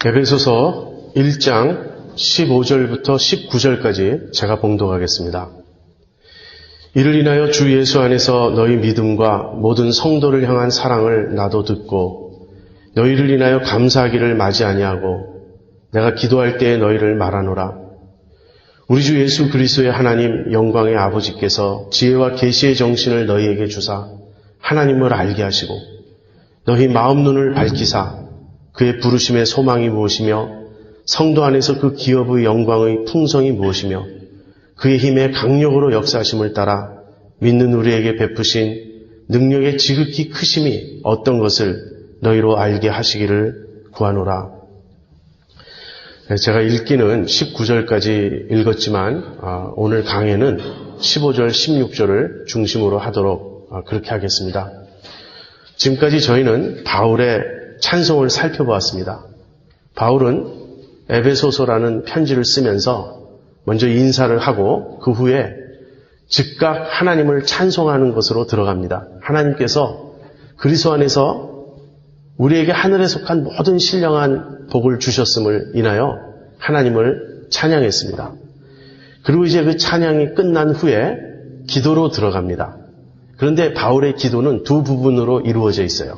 에베소서 1장 15절부터 19절까지 제가 봉독하겠습니다. 이를 인하여 주 예수 안에서 너희 믿음과 모든 성도를 향한 사랑을 나도 듣고 너희를 인하여 감사하기를 마지 아니하고 내가 기도할 때에 너희를 말하노라. 우리 주 예수 그리스도의 하나님 영광의 아버지께서 지혜와 계시의 정신을 너희에게 주사 하나님을 알게 하시고 너희 마음 눈을 밝히사 그의 부르심의 소망이 무엇이며 성도 안에서 그 기업의 영광의 풍성이 무엇이며 그의 힘의 강력으로 역사하심을 따라 믿는 우리에게 베푸신 능력의 지극히 크심이 어떤 것을 너희로 알게 하시기를 구하노라. 제가 읽기는 19절까지 읽었지만 오늘 강해는 15절, 16절을 중심으로 하도록 그렇게 하겠습니다. 지금까지 저희는 바울의 찬송을 살펴보았습니다. 바울은 에베소서라는 편지를 쓰면서 먼저 인사를 하고 그 후에 즉각 하나님을 찬송하는 것으로 들어갑니다. 하나님께서 그리스도 안에서 우리에게 하늘에 속한 모든 신령한 복을 주셨음을 인하여 하나님을 찬양했습니다. 그리고 이제 그 찬양이 끝난 후에 기도로 들어갑니다. 그런데 바울의 기도는 두 부분으로 이루어져 있어요.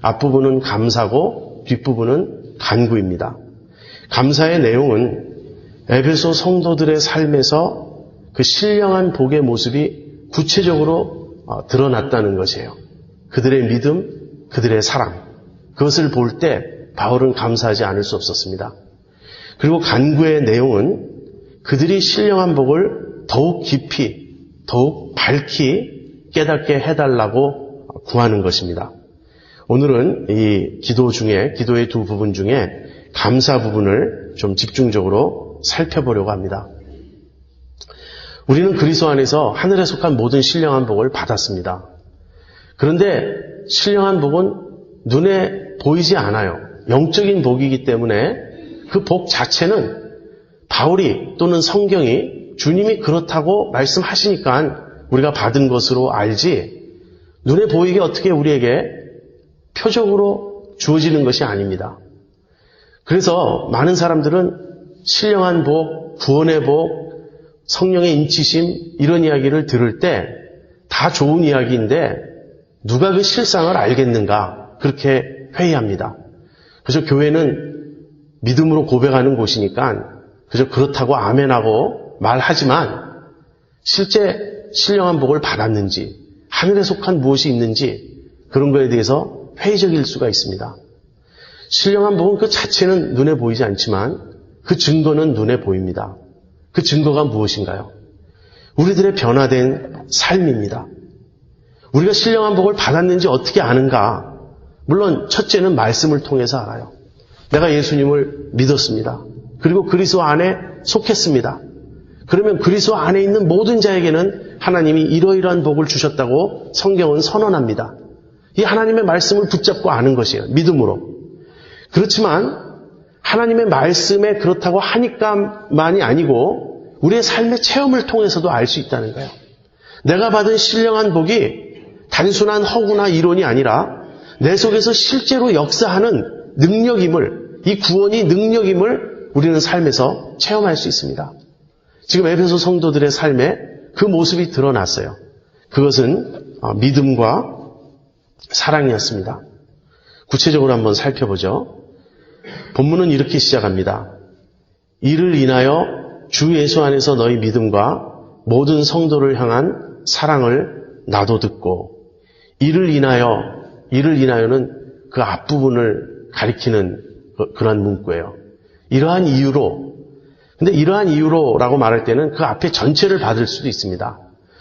앞부분은 감사고 뒷부분은 간구입니다. 감사의 내용은 에베소 성도들의 삶에서 그 신령한 복의 모습이 구체적으로 드러났다는 것이에요. 그들의 믿음, 그들의 사랑. 그것을 볼 때 바울은 감사하지 않을 수 없었습니다. 그리고 간구의 내용은 그들이 신령한 복을 더욱 깊이, 더욱 밝히 깨닫게 해달라고 구하는 것입니다. 오늘은 이 기도의 두 부분 중에 감사 부분을 좀 집중적으로 살펴보려고 합니다. 우리는 그리스도 안에서 하늘에 속한 모든 신령한 복을 받았습니다. 그런데 신령한 복은 눈에 보이지 않아요. 영적인 복이기 때문에 그 복 자체는 바울이 또는 성경이 주님이 그렇다고 말씀하시니까 우리가 받은 것으로 알지 눈에 보이게 어떻게 우리에게 표적으로 주어지는 것이 아닙니다. 그래서 많은 사람들은 신령한 복, 구원의 복, 성령의 인치심 이런 이야기를 들을 때 다 좋은 이야기인데 누가 그 실상을 알겠는가 그렇게 회의합니다. 그래서 교회는 믿음으로 고백하는 곳이니까 그저 그렇다고 아멘하고 말하지만 실제 신령한 복을 받았는지 하늘에 속한 무엇이 있는지 그런 거에 대해서 회의적일 수가 있습니다. 신령한 복은 그 자체는 눈에 보이지 않지만 그 증거는 눈에 보입니다. 그 증거가 무엇인가요? 우리들의 변화된 삶입니다. 우리가 신령한 복을 받았는지 어떻게 아는가? 물론 첫째는 말씀을 통해서 알아요. 내가 예수님을 믿었습니다. 그리고 그리스도 안에 속했습니다. 그러면 그리스도 안에 있는 모든 자에게는 하나님이 이러이러한 복을 주셨다고 성경은 선언합니다. 이 하나님의 말씀을 붙잡고 아는 것이에요. 믿음으로. 그렇지만 하나님의 말씀에 그렇다고 하니까만이 아니고 우리의 삶의 체험을 통해서도 알 수 있다는 거예요. 내가 받은 신령한 복이 단순한 허구나 이론이 아니라 내 속에서 실제로 역사하는 능력임을, 이 구원이 능력임을 우리는 삶에서 체험할 수 있습니다. 지금 에베소 성도들의 삶에 그 모습이 드러났어요. 그것은 믿음과 사랑이었습니다. 구체적으로 한번 살펴보죠. 본문은 이렇게 시작합니다. 이를 인하여 주 예수 안에서 너희 믿음과 모든 성도를 향한 사랑을 나도 듣고 이를 인하여는 그 앞부분을 가리키는 그런 문구예요. 이러한 이유로 근데 이러한 이유로라고 말할 때는 그 앞에 전체를 받을 수도 있습니다.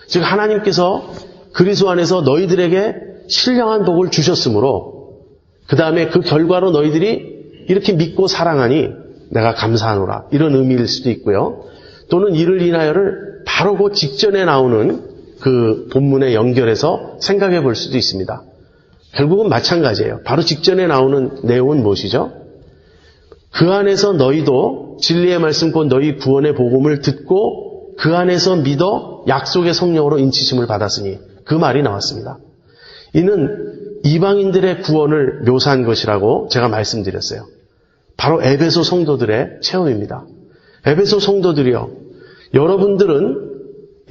즉 하나님께서 그리스도 안에서 너희들에게 신령한 복을 주셨으므로 그 다음에 그 결과로 너희들이 이렇게 믿고 사랑하니 내가 감사하노라 이런 의미일 수도 있고요. 또는 이를 인하여를 바로 그 직전에 나오는 그 본문에 연결해서 생각해 볼 수도 있습니다. 결국은 마찬가지예요. 바로 직전에 나오는 내용은 무엇이죠? 그 안에서 너희도 진리의 말씀 곧 너희 구원의 복음을 듣고 그 안에서 믿어 약속의 성령으로 인치심을 받았으니 그 말이 나왔습니다. 이는 이방인들의 구원을 묘사한 것이라고 제가 말씀드렸어요. 바로 에베소 성도들의 체험입니다. 에베소 성도들이요, 여러분들은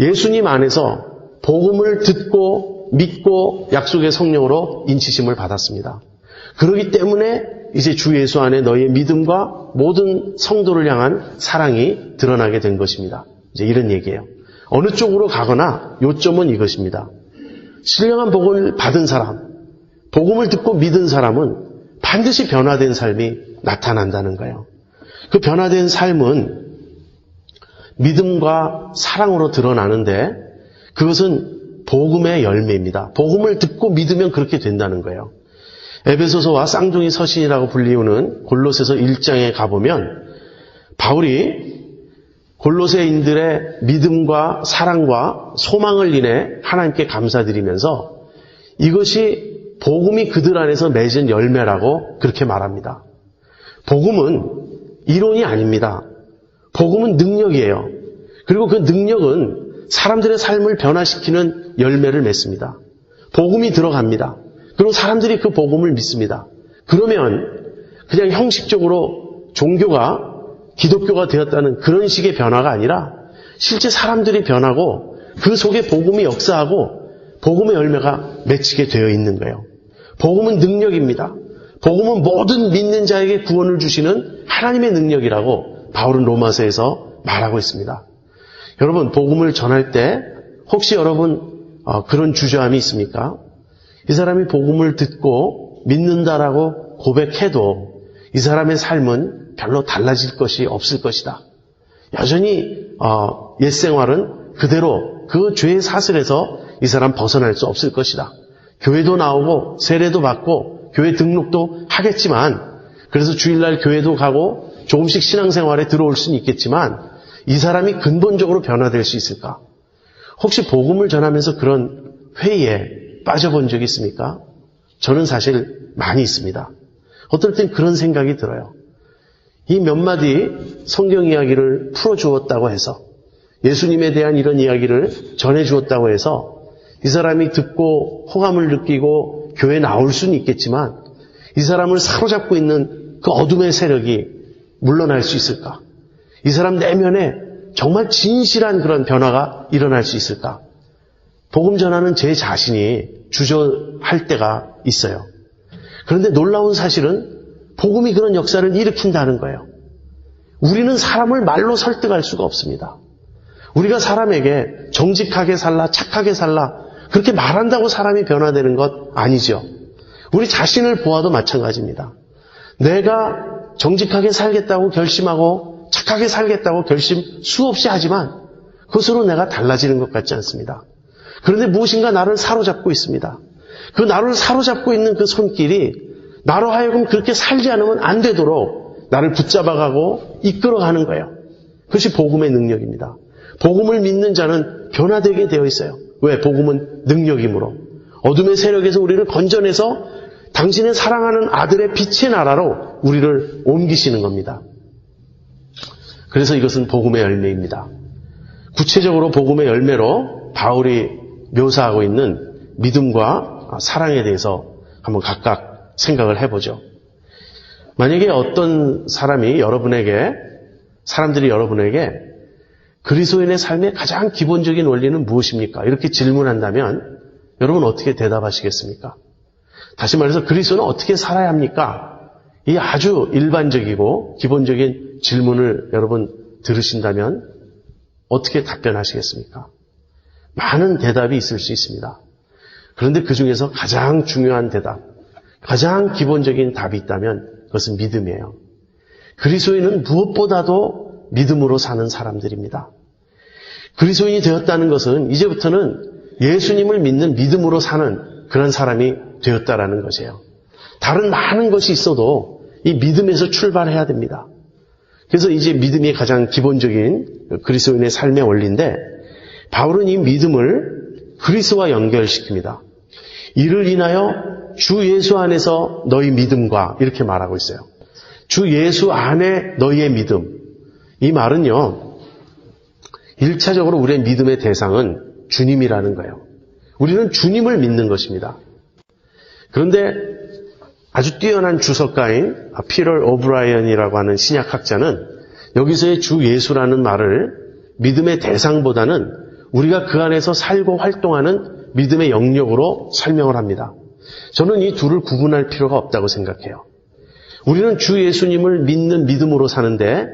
예수님 안에서 복음을 듣고 믿고 약속의 성령으로 인치심을 받았습니다. 그렇기 때문에 이제 주 예수 안에 너희의 믿음과 모든 성도를 향한 사랑이 드러나게 된 것입니다. 이제 이런 얘기예요. 어느 쪽으로 가거나 요점은 이것입니다. 신령한 복음을 받은 사람, 복음을 듣고 믿은 사람은 반드시 변화된 삶이 나타난다는 거예요. 그 변화된 삶은 믿음과 사랑으로 드러나는데 그것은 복음의 열매입니다. 복음을 듣고 믿으면 그렇게 된다는 거예요. 에베소서와 쌍둥이 서신이라고 불리우는 골로새서 1장에 가보면 바울이 골로새인들의 믿음과 사랑과 소망을 인해 하나님께 감사드리면서 이것이 복음이 그들 안에서 맺은 열매라고 그렇게 말합니다. 복음은 이론이 아닙니다. 복음은 능력이에요. 그리고 그 능력은 사람들의 삶을 변화시키는 열매를 맺습니다. 복음이 들어갑니다. 그리고 사람들이 그 복음을 믿습니다. 그러면 그냥 형식적으로 종교가 기독교가 되었다는 그런 식의 변화가 아니라 실제 사람들이 변하고 그 속에 복음이 역사하고 복음의 열매가 맺히게 되어 있는 거예요. 복음은 능력입니다. 복음은 모든 믿는 자에게 구원을 주시는 하나님의 능력이라고 바울은 로마서에서 말하고 있습니다. 여러분, 복음을 전할 때 혹시 여러분 그런 주저함이 있습니까? 이 사람이 복음을 듣고 믿는다라고 고백해도 이 사람의 삶은 별로 달라질 것이 없을 것이다. 여전히 옛 생활은 그대로 그 죄의 사슬에서 이 사람 벗어날 수 없을 것이다. 교회도 나오고 세례도 받고 교회 등록도 하겠지만, 그래서 주일날 교회도 가고 조금씩 신앙생활에 들어올 수는 있겠지만 이 사람이 근본적으로 변화될 수 있을까? 혹시 복음을 전하면서 그런 회의에 빠져본 적이 있습니까? 저는 사실 많이 있습니다. 어떨 땐 그런 생각이 들어요. 이 몇 마디 성경 이야기를 풀어주었다고 해서, 예수님에 대한 이런 이야기를 전해주었다고 해서 이 사람이 듣고 호감을 느끼고 교회에 나올 수는 있겠지만 이 사람을 사로잡고 있는 그 어둠의 세력이 물러날 수 있을까? 이 사람 내면에 정말 진실한 그런 변화가 일어날 수 있을까? 복음 전하는 제 자신이 주저할 때가 있어요. 그런데 놀라운 사실은 복음이 그런 역사를 일으킨다는 거예요. 우리는 사람을 말로 설득할 수가 없습니다. 우리가 사람에게 정직하게 살라, 착하게 살라 그렇게 말한다고 사람이 변화되는 것 아니죠. 우리 자신을 보아도 마찬가지입니다. 내가 정직하게 살겠다고 결심하고 착하게 살겠다고 결심 수없이 하지만 그것으로 내가 달라지는 것 같지 않습니다. 그런데 무엇인가 나를 사로잡고 있습니다. 그 나를 사로잡고 있는 그 손길이 나로 하여금 그렇게 살지 않으면 안 되도록 나를 붙잡아가고 이끌어가는 거예요. 그것이 복음의 능력입니다. 복음을 믿는 자는 변화되게 되어 있어요. 왜? 복음은 능력이므로. 어둠의 세력에서 우리를 건져내서 당신의 사랑하는 아들의 빛의 나라로 우리를 옮기시는 겁니다. 그래서 이것은 복음의 열매입니다. 구체적으로 복음의 열매로 바울이 묘사하고 있는 믿음과 사랑에 대해서 한번 각각 생각을 해보죠. 만약에 어떤 사람들이 여러분에게 그리스도인의 삶의 가장 기본적인 원리는 무엇입니까? 이렇게 질문한다면 여러분 어떻게 대답하시겠습니까? 다시 말해서 그리스도는 어떻게 살아야 합니까? 이 아주 일반적이고 기본적인 질문을 여러분 들으신다면 어떻게 답변하시겠습니까? 많은 대답이 있을 수 있습니다. 그런데 그 중에서 가장 중요한 대답, 가장 기본적인 답이 있다면 그것은 믿음이에요. 그리스도인은 무엇보다도 믿음으로 사는 사람들입니다. 그리스도인이 되었다는 것은 이제부터는 예수님을 믿는 믿음으로 사는 그런 사람이 되었다라는 것이에요. 다른 많은 것이 있어도 이 믿음에서 출발해야 됩니다. 그래서 이제 믿음이 가장 기본적인 그리스도인의 삶의 원리인데 바울은 이 믿음을 그리스도와 연결시킵니다. 이를 인하여 주 예수 안에서 너희 믿음과 이렇게 말하고 있어요. 주 예수 안에 너희의 믿음. 이 말은요, 1차적으로 우리의 믿음의 대상은 주님이라는 거예요. 우리는 주님을 믿는 것입니다. 그런데 아주 뛰어난 주석가인 피터 오브라이언이라고 하는 신약학자는 여기서의 주 예수라는 말을 믿음의 대상보다는 우리가 그 안에서 살고 활동하는 믿음의 영역으로 설명을 합니다. 저는 이 둘을 구분할 필요가 없다고 생각해요. 우리는 주 예수님을 믿는 믿음으로 사는데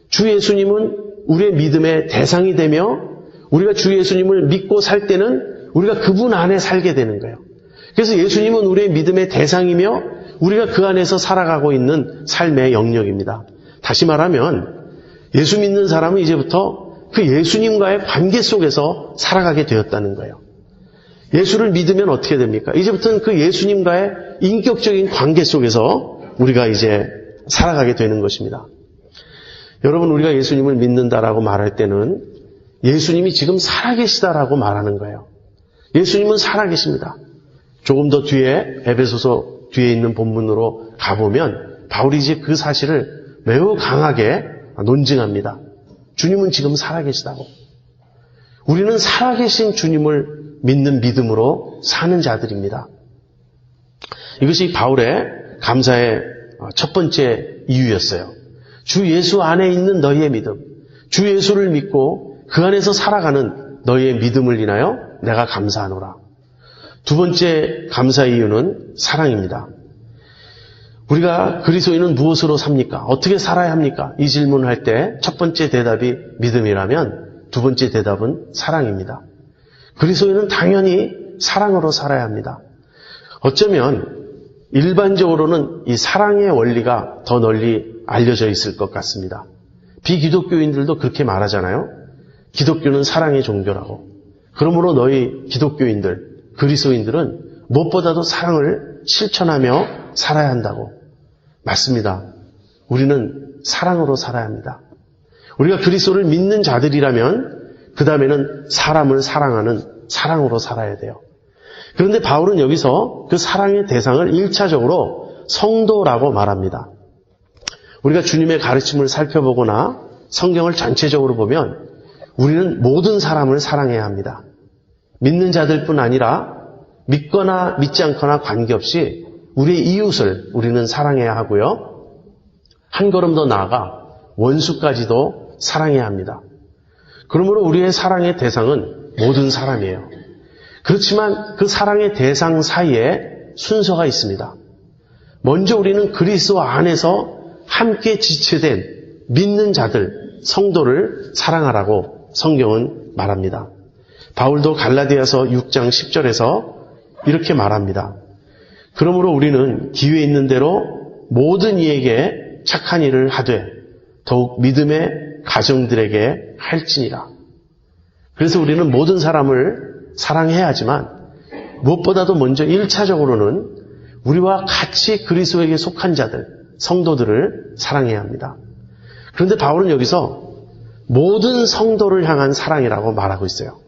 주 예수님은 우리의 믿음의 대상이 되며 우리가 주 예수님을 믿고 살 때는 우리가 그분 안에 살게 되는 거예요. 그래서 예수님은 우리의 믿음의 대상이며 우리가 그 안에서 살아가고 있는 삶의 영역입니다. 다시 말하면 예수 믿는 사람은 이제부터 그 예수님과의 관계 속에서 살아가게 되었다는 거예요. 예수를 믿으면 어떻게 됩니까? 이제부터는 그 예수님과의 인격적인 관계 속에서 우리가 이제 살아가게 되는 것입니다. 여러분, 우리가 예수님을 믿는다라고 말할 때는 예수님이 지금 살아계시다라고 말하는 거예요. 예수님은 살아계십니다. 조금 더 뒤에 에베소서 뒤에 있는 본문으로 가보면 바울이 이제 그 사실을 매우 강하게 논증합니다. 주님은 지금 살아계시다고. 우리는 살아계신 주님을 믿는 믿음으로 사는 자들입니다. 이것이 바울의 감사의 첫 번째 이유였어요. 주 예수 안에 있는 너희의 믿음, 주 예수를 믿고 그 안에서 살아가는 너희의 믿음을 인하여 내가 감사하노라. 두 번째 감사 이유는 사랑입니다. 우리가 그리스도인은 무엇으로 삽니까? 어떻게 살아야 합니까? 이 질문을 할 때 첫 번째 대답이 믿음이라면 두 번째 대답은 사랑입니다. 그리스도인은 당연히 사랑으로 살아야 합니다. 어쩌면 일반적으로는 이 사랑의 원리가 더 널리 알려져 있을 것 같습니다. 비기독교인들도 그렇게 말하잖아요. 기독교는 사랑의 종교라고. 그러므로 너희 기독교인들, 그리스도인들은 무엇보다도 사랑을 실천하며 살아야 한다고. 맞습니다. 우리는 사랑으로 살아야 합니다. 우리가 그리스도를 믿는 자들이라면 그 다음에는 사람을 사랑하는 사랑으로 살아야 돼요. 그런데 바울은 여기서 그 사랑의 대상을 1차적으로 성도라고 말합니다. 우리가 주님의 가르침을 살펴보거나 성경을 전체적으로 보면 우리는 모든 사람을 사랑해야 합니다. 믿는 자들뿐 아니라 믿거나 믿지 않거나 관계없이 우리의 이웃을 우리는 사랑해야 하고요. 한 걸음 더 나아가 원수까지도 사랑해야 합니다. 그러므로 우리의 사랑의 대상은 모든 사람이에요. 그렇지만 그 사랑의 대상 사이에 순서가 있습니다. 먼저 우리는 그리스도 안에서 함께 지체된 믿는 자들, 성도를 사랑하라고 성경은 말합니다. 바울도 갈라디아서 6장 10절에서 이렇게 말합니다. 그러므로 우리는 기회 있는 대로 모든 이에게 착한 일을 하되 더욱 믿음의 가정들에게 할지니라. 그래서 우리는 모든 사람을 사랑해야 하지만 무엇보다도 먼저 1차적으로는 우리와 같이 그리스도에게 속한 자들, 성도들을 사랑해야 합니다. 그런데 바울은 여기서 모든 성도를 향한 사랑이라고 말하고 있어요.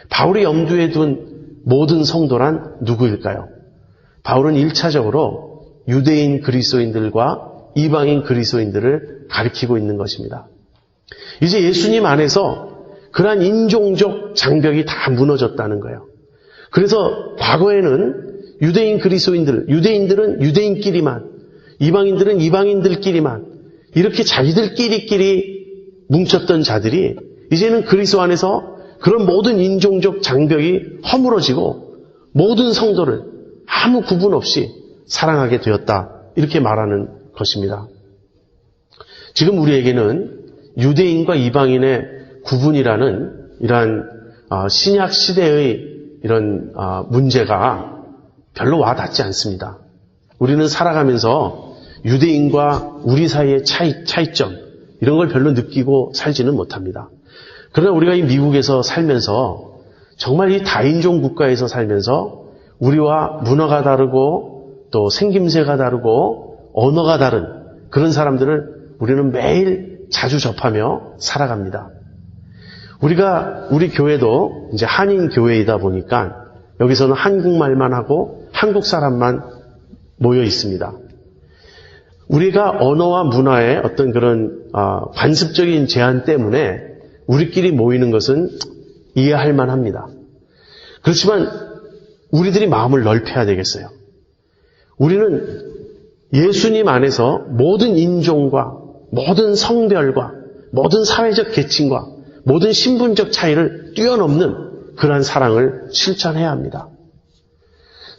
바울이 염두에 둔 모든 성도란 누구일까요? 바울은 1차적으로 유대인 그리스도인들과 이방인 그리스도인들을 가리키고 있는 것입니다. 이제 예수님 안에서 그러한 인종적 장벽이 다 무너졌다는 거예요. 그래서 과거에는 유대인 그리스도인들, 유대인들은 유대인끼리만, 이방인들은 이방인들끼리만 이렇게 자기들끼리 뭉쳤던 자들이 이제는 그리스도 안에서 그런 모든 인종적 장벽이 허물어지고 모든 성도를 아무 구분 없이 사랑하게 되었다. 이렇게 말하는 것입니다. 지금 우리에게는 유대인과 이방인의 구분이라는 이러한 신약 시대의 이런 문제가 별로 와닿지 않습니다. 우리는 살아가면서 유대인과 우리 사이의 차이점 이런 걸 별로 느끼고 살지는 못합니다. 그러나 우리가 이 미국에서 살면서 정말 이 다인종 국가에서 살면서 우리와 문화가 다르고 또 생김새가 다르고 언어가 다른 그런 사람들을 우리는 매일 자주 접하며 살아갑니다. 우리 교회도 이제 한인 교회이다 보니까 여기서는 한국말만 하고 한국 사람만 모여 있습니다. 우리가 언어와 문화의 어떤 그런 관습적인 제한 때문에 우리끼리 모이는 것은 이해할 만합니다. 그렇지만 우리들이 마음을 넓혀야 되겠어요. 우리는 예수님 안에서 모든 인종과 모든 성별과 모든 사회적 계층과 모든 신분적 차이를 뛰어넘는 그러한 사랑을 실천해야 합니다.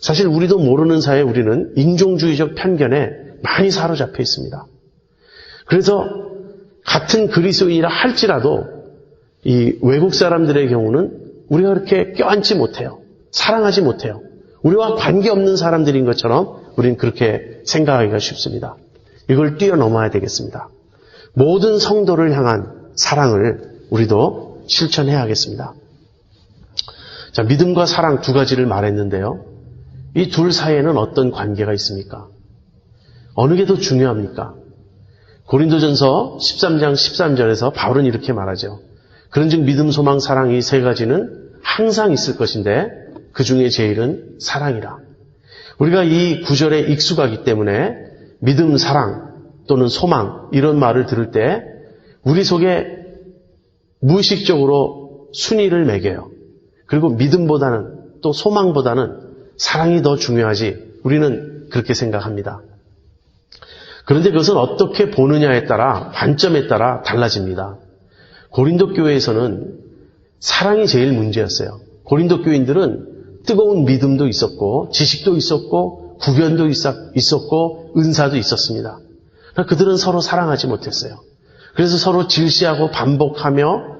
사실 우리도 모르는 사이에 우리는 인종주의적 편견에 많이 사로잡혀 있습니다. 그래서 같은 그리스도인이라 할지라도 이 외국 사람들의 경우는 우리가 그렇게 껴안지 못해요. 사랑하지 못해요. 우리와 관계없는 사람들인 것처럼 우리는 그렇게 생각하기가 쉽습니다. 이걸 뛰어넘어야 되겠습니다. 모든 성도를 향한 사랑을 우리도 실천해야겠습니다. 자, 믿음과 사랑 두 가지를 말했는데요. 이 둘 사이에는 어떤 관계가 있습니까? 어느 게 더 중요합니까? 고린도전서 13장 13절에서 바울은 이렇게 말하죠. 그런즉 믿음, 소망, 사랑 이 세 가지는 항상 있을 것인데 그 중에 제일은 사랑이라. 우리가 이 구절에 익숙하기 때문에 믿음, 사랑 또는 소망 이런 말을 들을 때 우리 속에 무의식적으로 순위를 매겨요. 그리고 믿음보다는 또 소망보다는 사랑이 더 중요하지 우리는 그렇게 생각합니다. 그런데 그것은 어떻게 보느냐에 따라 관점에 따라 달라집니다. 고린도 교회에서는 사랑이 제일 문제였어요. 고린도 교인들은 뜨거운 믿음도 있었고 지식도 있었고 구변도 있었고 은사도 있었습니다. 그들은 서로 사랑하지 못했어요. 그래서 서로 질시하고 반목하며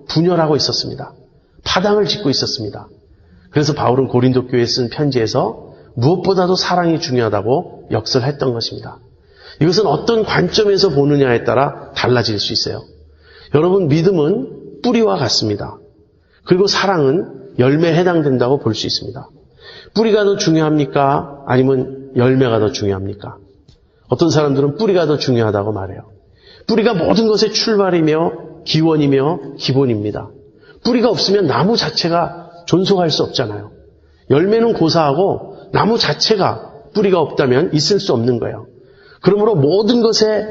분열하고 있었습니다. 파당을 짓고 있었습니다. 그래서 바울은 고린도 교회에 쓴 편지에서 무엇보다도 사랑이 중요하다고 역설했던 것입니다. 이것은 어떤 관점에서 보느냐에 따라 달라질 수 있어요. 여러분, 믿음은 뿌리와 같습니다. 그리고 사랑은 열매에 해당된다고 볼 수 있습니다. 뿌리가 더 중요합니까? 아니면 열매가 더 중요합니까? 어떤 사람들은 뿌리가 더 중요하다고 말해요. 뿌리가 모든 것의 출발이며 기원이며 기본입니다. 뿌리가 없으면 나무 자체가 존속할 수 없잖아요. 열매는 고사하고 나무 자체가 뿌리가 없다면 있을 수 없는 거예요. 그러므로 모든 것의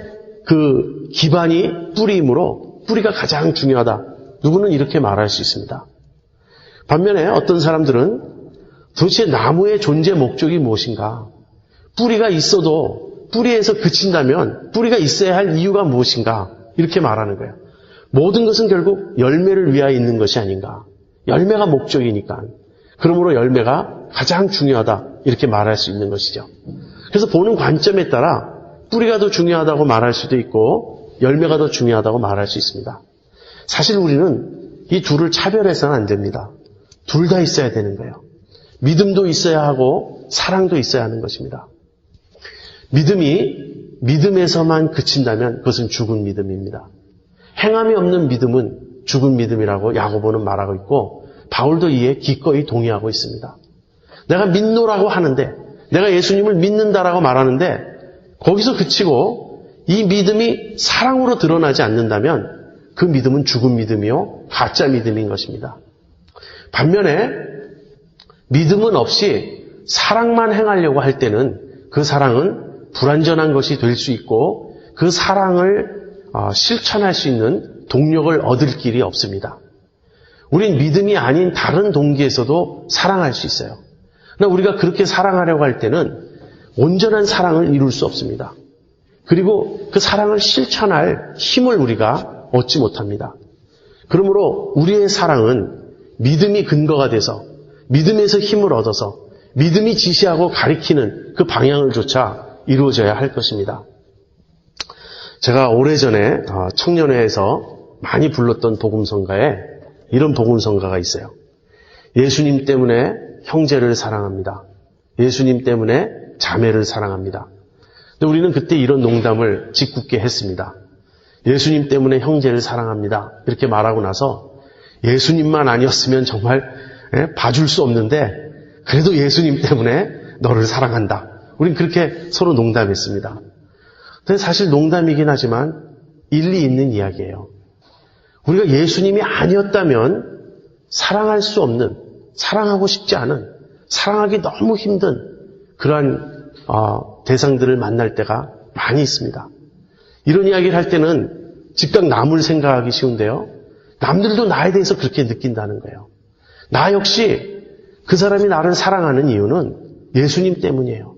그 기반이 뿌리이므로 뿌리가 가장 중요하다. 누구는 이렇게 말할 수 있습니다. 반면에 어떤 사람들은 도대체 나무의 존재 목적이 무엇인가? 뿌리가 있어도 뿌리에서 그친다면 뿌리가 있어야 할 이유가 무엇인가? 이렇게 말하는 거예요. 모든 것은 결국 열매를 위하여 있는 것이 아닌가? 열매가 목적이니까. 그러므로 열매가 가장 중요하다. 이렇게 말할 수 있는 것이죠. 그래서 보는 관점에 따라 뿌리가 더 중요하다고 말할 수도 있고 열매가 더 중요하다고 말할 수 있습니다. 사실 우리는 이 둘을 차별해서는 안 됩니다. 둘 다 있어야 되는 거예요. 믿음도 있어야 하고 사랑도 있어야 하는 것입니다. 믿음이 믿음에서만 그친다면 그것은 죽은 믿음입니다. 행함이 없는 믿음은 죽은 믿음이라고 야고보는 말하고 있고 바울도 이에 기꺼이 동의하고 있습니다. 내가 믿노라고 하는데 내가 예수님을 믿는다라고 말하는데 거기서 그치고 이 믿음이 사랑으로 드러나지 않는다면 그 믿음은 죽은 믿음이요 가짜 믿음인 것입니다. 반면에 믿음은 없이 사랑만 행하려고 할 때는 그 사랑은 불완전한 것이 될 수 있고 그 사랑을 실천할 수 있는 동력을 얻을 길이 없습니다. 우린 믿음이 아닌 다른 동기에서도 사랑할 수 있어요. 그러나 우리가 그렇게 사랑하려고 할 때는 온전한 사랑을 이룰 수 없습니다. 그리고 그 사랑을 실천할 힘을 우리가 얻지 못합니다. 그러므로 우리의 사랑은 믿음이 근거가 돼서 믿음에서 힘을 얻어서 믿음이 지시하고 가리키는 그 방향을 조차 이루어져야 할 것입니다. 제가 오래전에 청년회에서 많이 불렀던 복음성가에 이런 복음성가가 있어요. 예수님 때문에 형제를 사랑합니다. 예수님 때문에 자매를 사랑합니다. 근데 우리는 그때 이런 농담을 짓궂게 했습니다. 예수님 때문에 형제를 사랑합니다. 이렇게 말하고 나서 예수님만 아니었으면 정말 봐줄 수 없는데 그래도 예수님 때문에 너를 사랑한다. 우린 그렇게 서로 농담했습니다. 근데 사실 농담이긴 하지만 일리 있는 이야기예요. 우리가 예수님이 아니었다면 사랑할 수 없는, 사랑하고 싶지 않은, 사랑하기 너무 힘든 그러한 대상들을 만날 때가 많이 있습니다. 이런 이야기를 할 때는 즉각 남을 생각하기 쉬운데요. 남들도 나에 대해서 그렇게 느낀다는 거예요. 나 역시 그 사람이 나를 사랑하는 이유는 예수님 때문이에요.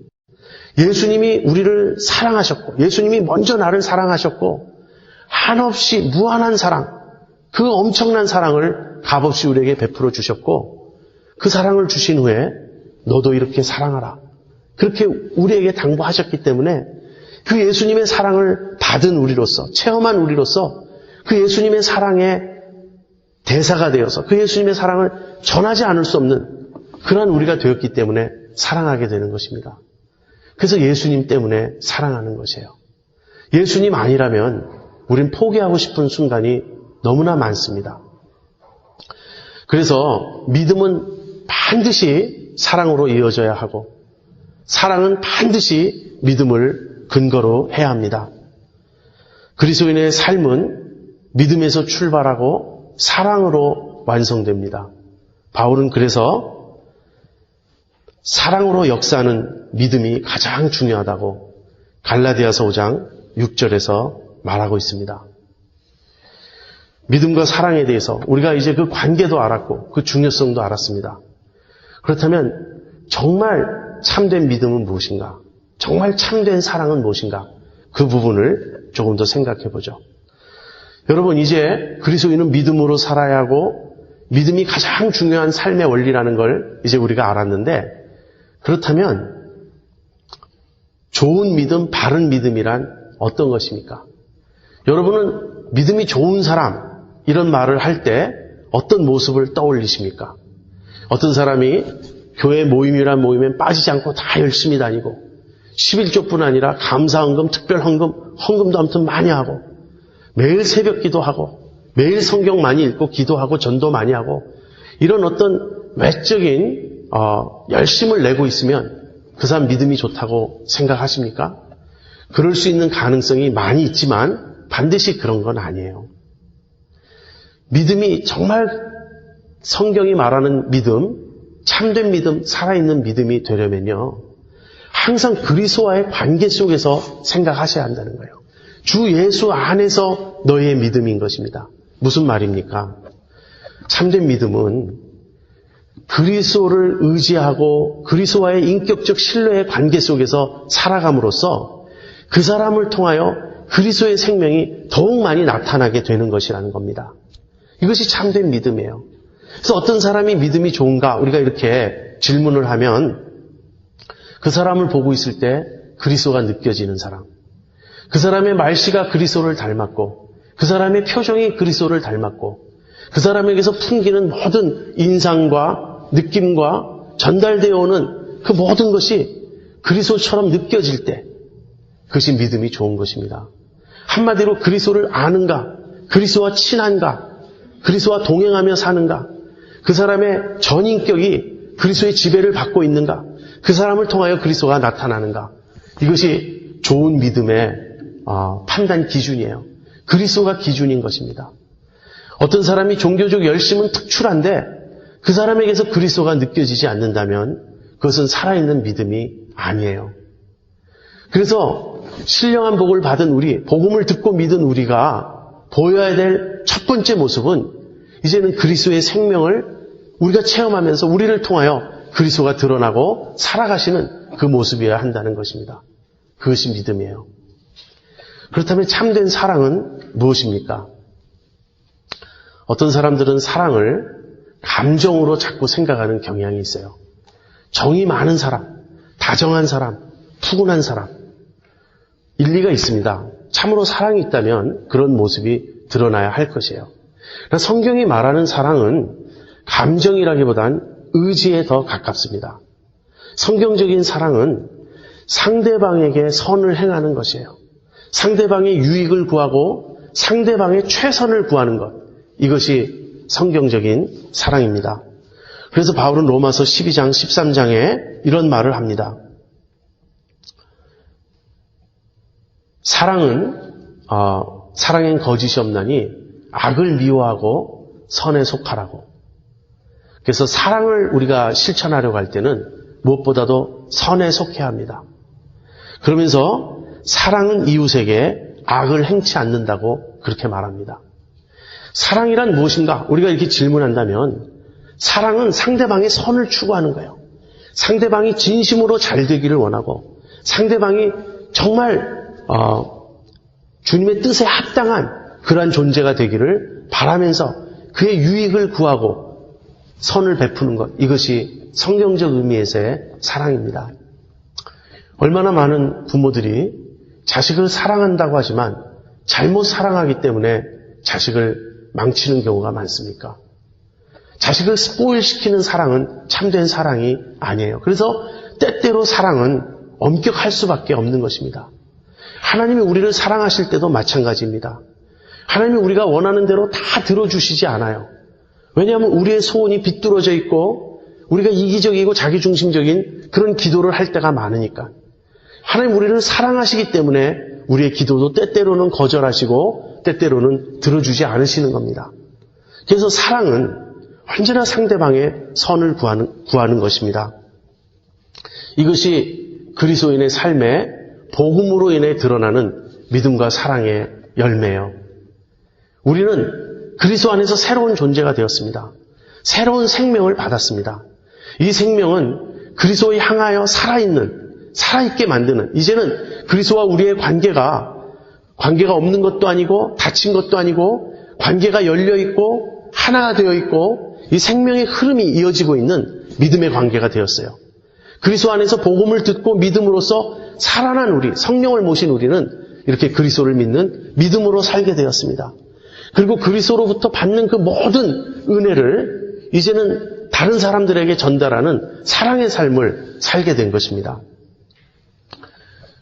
예수님이 우리를 사랑하셨고, 예수님이 먼저 나를 사랑하셨고, 한없이 무한한 사랑, 그 엄청난 사랑을 값없이 우리에게 베풀어 주셨고, 그 사랑을 주신 후에 너도 이렇게 사랑하라, 그렇게 우리에게 당부하셨기 때문에 그 예수님의 사랑을 받은 우리로서, 체험한 우리로서 그 예수님의 사랑의 대사가 되어서 그 예수님의 사랑을 전하지 않을 수 없는 그런 우리가 되었기 때문에 사랑하게 되는 것입니다. 그래서 예수님 때문에 사랑하는 것이에요. 예수님 아니라면 우린 포기하고 싶은 순간이 너무나 많습니다. 그래서 믿음은 반드시 사랑으로 이어져야 하고, 사랑은 반드시 믿음을 근거로 해야 합니다. 그리스도인의 삶은 믿음에서 출발하고 사랑으로 완성됩니다. 바울은 그래서 사랑으로 역사하는 믿음이 가장 중요하다고 갈라디아서 5장 6절에서 말하고 있습니다. 믿음과 사랑에 대해서 우리가 이제 그 관계도 알았고 그 중요성도 알았습니다. 그렇다면 정말 참된 믿음은 무엇인가? 정말 참된 사랑은 무엇인가? 그 부분을 조금 더 생각해 보죠. 여러분, 이제 그리스도인은 믿음으로 살아야 하고 믿음이 가장 중요한 삶의 원리라는 걸 이제 우리가 알았는데, 그렇다면 좋은 믿음, 바른 믿음이란 어떤 것입니까? 여러분은 믿음이 좋은 사람, 이런 말을 할 때 어떤 모습을 떠올리십니까? 어떤 사람이 교회 모임이란 모임엔 빠지지 않고 다 열심히 다니고 11조뿐 아니라 감사헌금, 특별헌금, 헌금도 아무튼 많이 하고 매일 새벽 기도하고 매일 성경 많이 읽고 기도하고 전도 많이 하고 이런 어떤 외적인 열심을 내고 있으면 그 사람 믿음이 좋다고 생각하십니까? 그럴 수 있는 가능성이 많이 있지만 반드시 그런 건 아니에요. 믿음이 정말 성경이 말하는 믿음, 참된 믿음, 살아있는 믿음이 되려면요, 항상 그리스도와의 관계 속에서 생각하셔야 한다는 거예요. 주 예수 안에서 너희의 믿음인 것입니다. 무슨 말입니까? 참된 믿음은 그리스도를 의지하고 그리스도와의 인격적 신뢰의 관계 속에서 살아감으로써 그 사람을 통하여 그리스도의 생명이 더욱 많이 나타나게 되는 것이라는 겁니다. 이것이 참된 믿음이에요. 그래서 어떤 사람이 믿음이 좋은가 우리가 이렇게 질문을 하면 그 사람을 보고 있을 때 그리스도가 느껴지는 사람, 그 사람의 말씨가 그리스도를 닮았고 그 사람의 표정이 그리스도를 닮았고 그 사람에게서 풍기는 모든 인상과 느낌과 전달되어 오는 그 모든 것이 그리스도처럼 느껴질 때 그것이 믿음이 좋은 것입니다. 한마디로 그리스도를 아는가, 그리스도와 친한가, 그리스도와 동행하며 사는가, 그 사람의 전인격이 그리스도의 지배를 받고 있는가, 그 사람을 통하여 그리스도가 나타나는가, 이것이 좋은 믿음의 판단 기준이에요. 그리스도가 기준인 것입니다. 어떤 사람이 종교적 열심은 특출한데 그 사람에게서 그리스도가 느껴지지 않는다면 그것은 살아있는 믿음이 아니에요. 그래서 신령한 복을 받은 우리, 복음을 듣고 믿은 우리가 보여야 될 첫 번째 모습은 이제는 그리스도의 생명을 우리가 체험하면서 우리를 통하여 그리스도가 드러나고 살아가시는 그 모습이어야 한다는 것입니다. 그것이 믿음이에요. 그렇다면 참된 사랑은 무엇입니까? 어떤 사람들은 사랑을 감정으로 자꾸 생각하는 경향이 있어요. 정이 많은 사람, 다정한 사람, 푸근한 사람, 일리가 있습니다. 참으로 사랑이 있다면 그런 모습이 드러나야 할 것이에요. 성경이 말하는 사랑은 감정이라기보단 의지에 더 가깝습니다. 성경적인 사랑은 상대방에게 선을 행하는 것이에요. 상대방의 유익을 구하고 상대방의 최선을 구하는 것, 이것이 성경적인 사랑입니다. 그래서 바울은 로마서 12장 13장에 이런 말을 합니다. 사랑엔 거짓이 없나니 악을 미워하고 선에 속하라고. 그래서 사랑을 우리가 실천하려고 할 때는 무엇보다도 선에 속해야 합니다. 그러면서 사랑은 이웃에게 악을 행치 않는다고 그렇게 말합니다. 사랑이란 무엇인가? 우리가 이렇게 질문한다면 사랑은 상대방의 선을 추구하는 거예요. 상대방이 진심으로 잘 되기를 원하고 상대방이 정말 주님의 뜻에 합당한 그러한 존재가 되기를 바라면서 그의 유익을 구하고 선을 베푸는 것, 이것이 성경적 의미에서의 사랑입니다. 얼마나 많은 부모들이 자식을 사랑한다고 하지만 잘못 사랑하기 때문에 자식을 망치는 경우가 많습니까? 자식을 스포일시키는 사랑은 참된 사랑이 아니에요. 그래서 때때로 사랑은 엄격할 수밖에 없는 것입니다. 하나님이 우리를 사랑하실 때도 마찬가지입니다. 하나님이 우리가 원하는 대로 다 들어주시지 않아요. 왜냐하면 우리의 소원이 비뚤어져 있고 우리가 이기적이고 자기중심적인 그런 기도를 할 때가 많으니까. 하나님 우리를 사랑하시기 때문에 우리의 기도도 때때로는 거절하시고 때때로는 들어주지 않으시는 겁니다. 그래서 사랑은 언제나 상대방의 선을 구하는 것입니다. 이것이 그리스도인의 삶에 복음으로 인해 드러나는 믿음과 사랑의 열매예요. 우리는 그리스도 안에서 새로운 존재가 되었습니다. 새로운 생명을 받았습니다. 이 생명은 그리스도에 향하여 살아있게 만드는, 이제는 그리스도와 우리의 관계가 없는 것도 아니고 닫힌 것도 아니고 관계가 열려있고 하나가 되어 있고 이 생명의 흐름이 이어지고 있는 믿음의 관계가 되었어요. 그리스도 안에서 복음을 듣고 믿음으로써 살아난 우리, 성령을 모신 우리는 이렇게 그리스도를 믿는 믿음으로 살게 되었습니다. 그리고 그리스도로부터 받는 그 모든 은혜를 이제는 다른 사람들에게 전달하는 사랑의 삶을 살게 된 것입니다.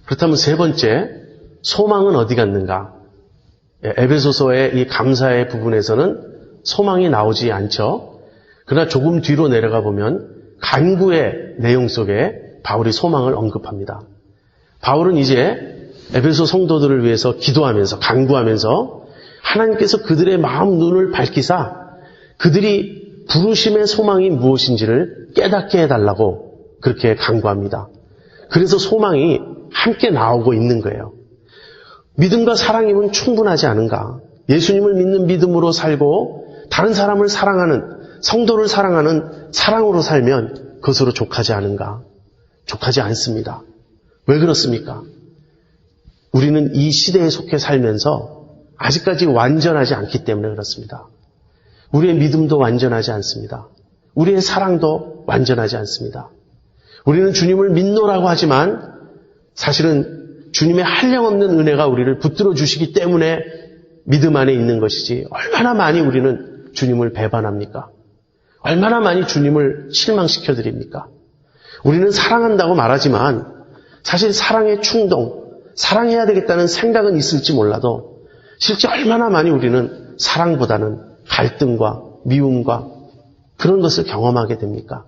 그렇다면 세 번째, 소망은 어디 갔는가? 에베소서의 이 감사의 부분에서는 소망이 나오지 않죠. 그러나 조금 뒤로 내려가 보면 간구의 내용 속에 바울이 소망을 언급합니다. 바울은 이제 에베소 성도들을 위해서 기도하면서 간구하면서 하나님께서 그들의 마음 눈을 밝히사 그들이 부르심의 소망이 무엇인지를 깨닫게 해달라고 그렇게 간구합니다. 그래서 소망이 함께 나오고 있는 거예요. 믿음과 사랑이면 충분하지 않은가? 예수님을 믿는 믿음으로 살고 다른 사람을 사랑하는, 성도를 사랑하는 사랑으로 살면 그것으로 족하지 않은가? 족하지 않습니다. 왜 그렇습니까? 우리는 이 시대에 속해 살면서 아직까지 완전하지 않기 때문에 그렇습니다. 우리의 믿음도 완전하지 않습니다. 우리의 사랑도 완전하지 않습니다. 우리는 주님을 믿노라고 하지만 사실은 주님의 한량없는 은혜가 우리를 붙들어 주시기 때문에 믿음 안에 있는 것이지 얼마나 많이 우리는 주님을 배반합니까? 얼마나 많이 주님을 실망시켜 드립니까? 우리는 사랑한다고 말하지만 사실 사랑의 충동, 사랑해야 되겠다는 생각은 있을지 몰라도 실제 얼마나 많이 우리는 사랑보다는 갈등과 미움과 그런 것을 경험하게 됩니까?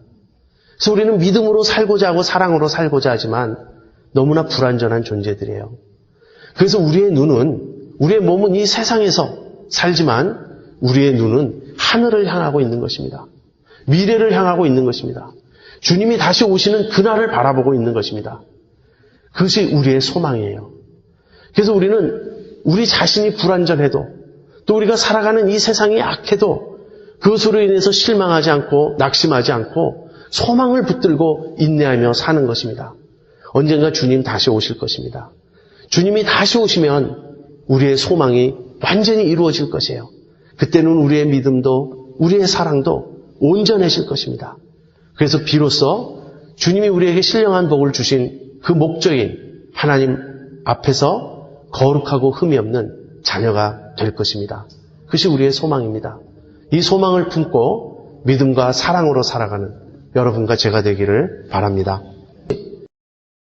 그래서 우리는 믿음으로 살고자 하고 사랑으로 살고자 하지만 너무나 불완전한 존재들이에요. 그래서 우리의 몸은 이 세상에서 살지만 우리의 눈은 하늘을 향하고 있는 것입니다. 미래를 향하고 있는 것입니다. 주님이 다시 오시는 그날을 바라보고 있는 것입니다. 그것이 우리의 소망이에요. 그래서 우리는 우리 자신이 불완전해도 또 우리가 살아가는 이 세상이 악해도 그것으로 인해서 실망하지 않고 낙심하지 않고 소망을 붙들고 인내하며 사는 것입니다. 언젠가 주님 다시 오실 것입니다. 주님이 다시 오시면 우리의 소망이 완전히 이루어질 것이에요. 그때는 우리의 믿음도 우리의 사랑도 온전해질 것입니다. 그래서 비로소 주님이 우리에게 신령한 복을 주신 그 목적인 하나님 앞에서 거룩하고 흠이 없는 자녀가 될 것입니다. 그것이 우리의 소망입니다. 이 소망을 품고 믿음과 사랑으로 살아가는 여러분과 제가 되기를 바랍니다.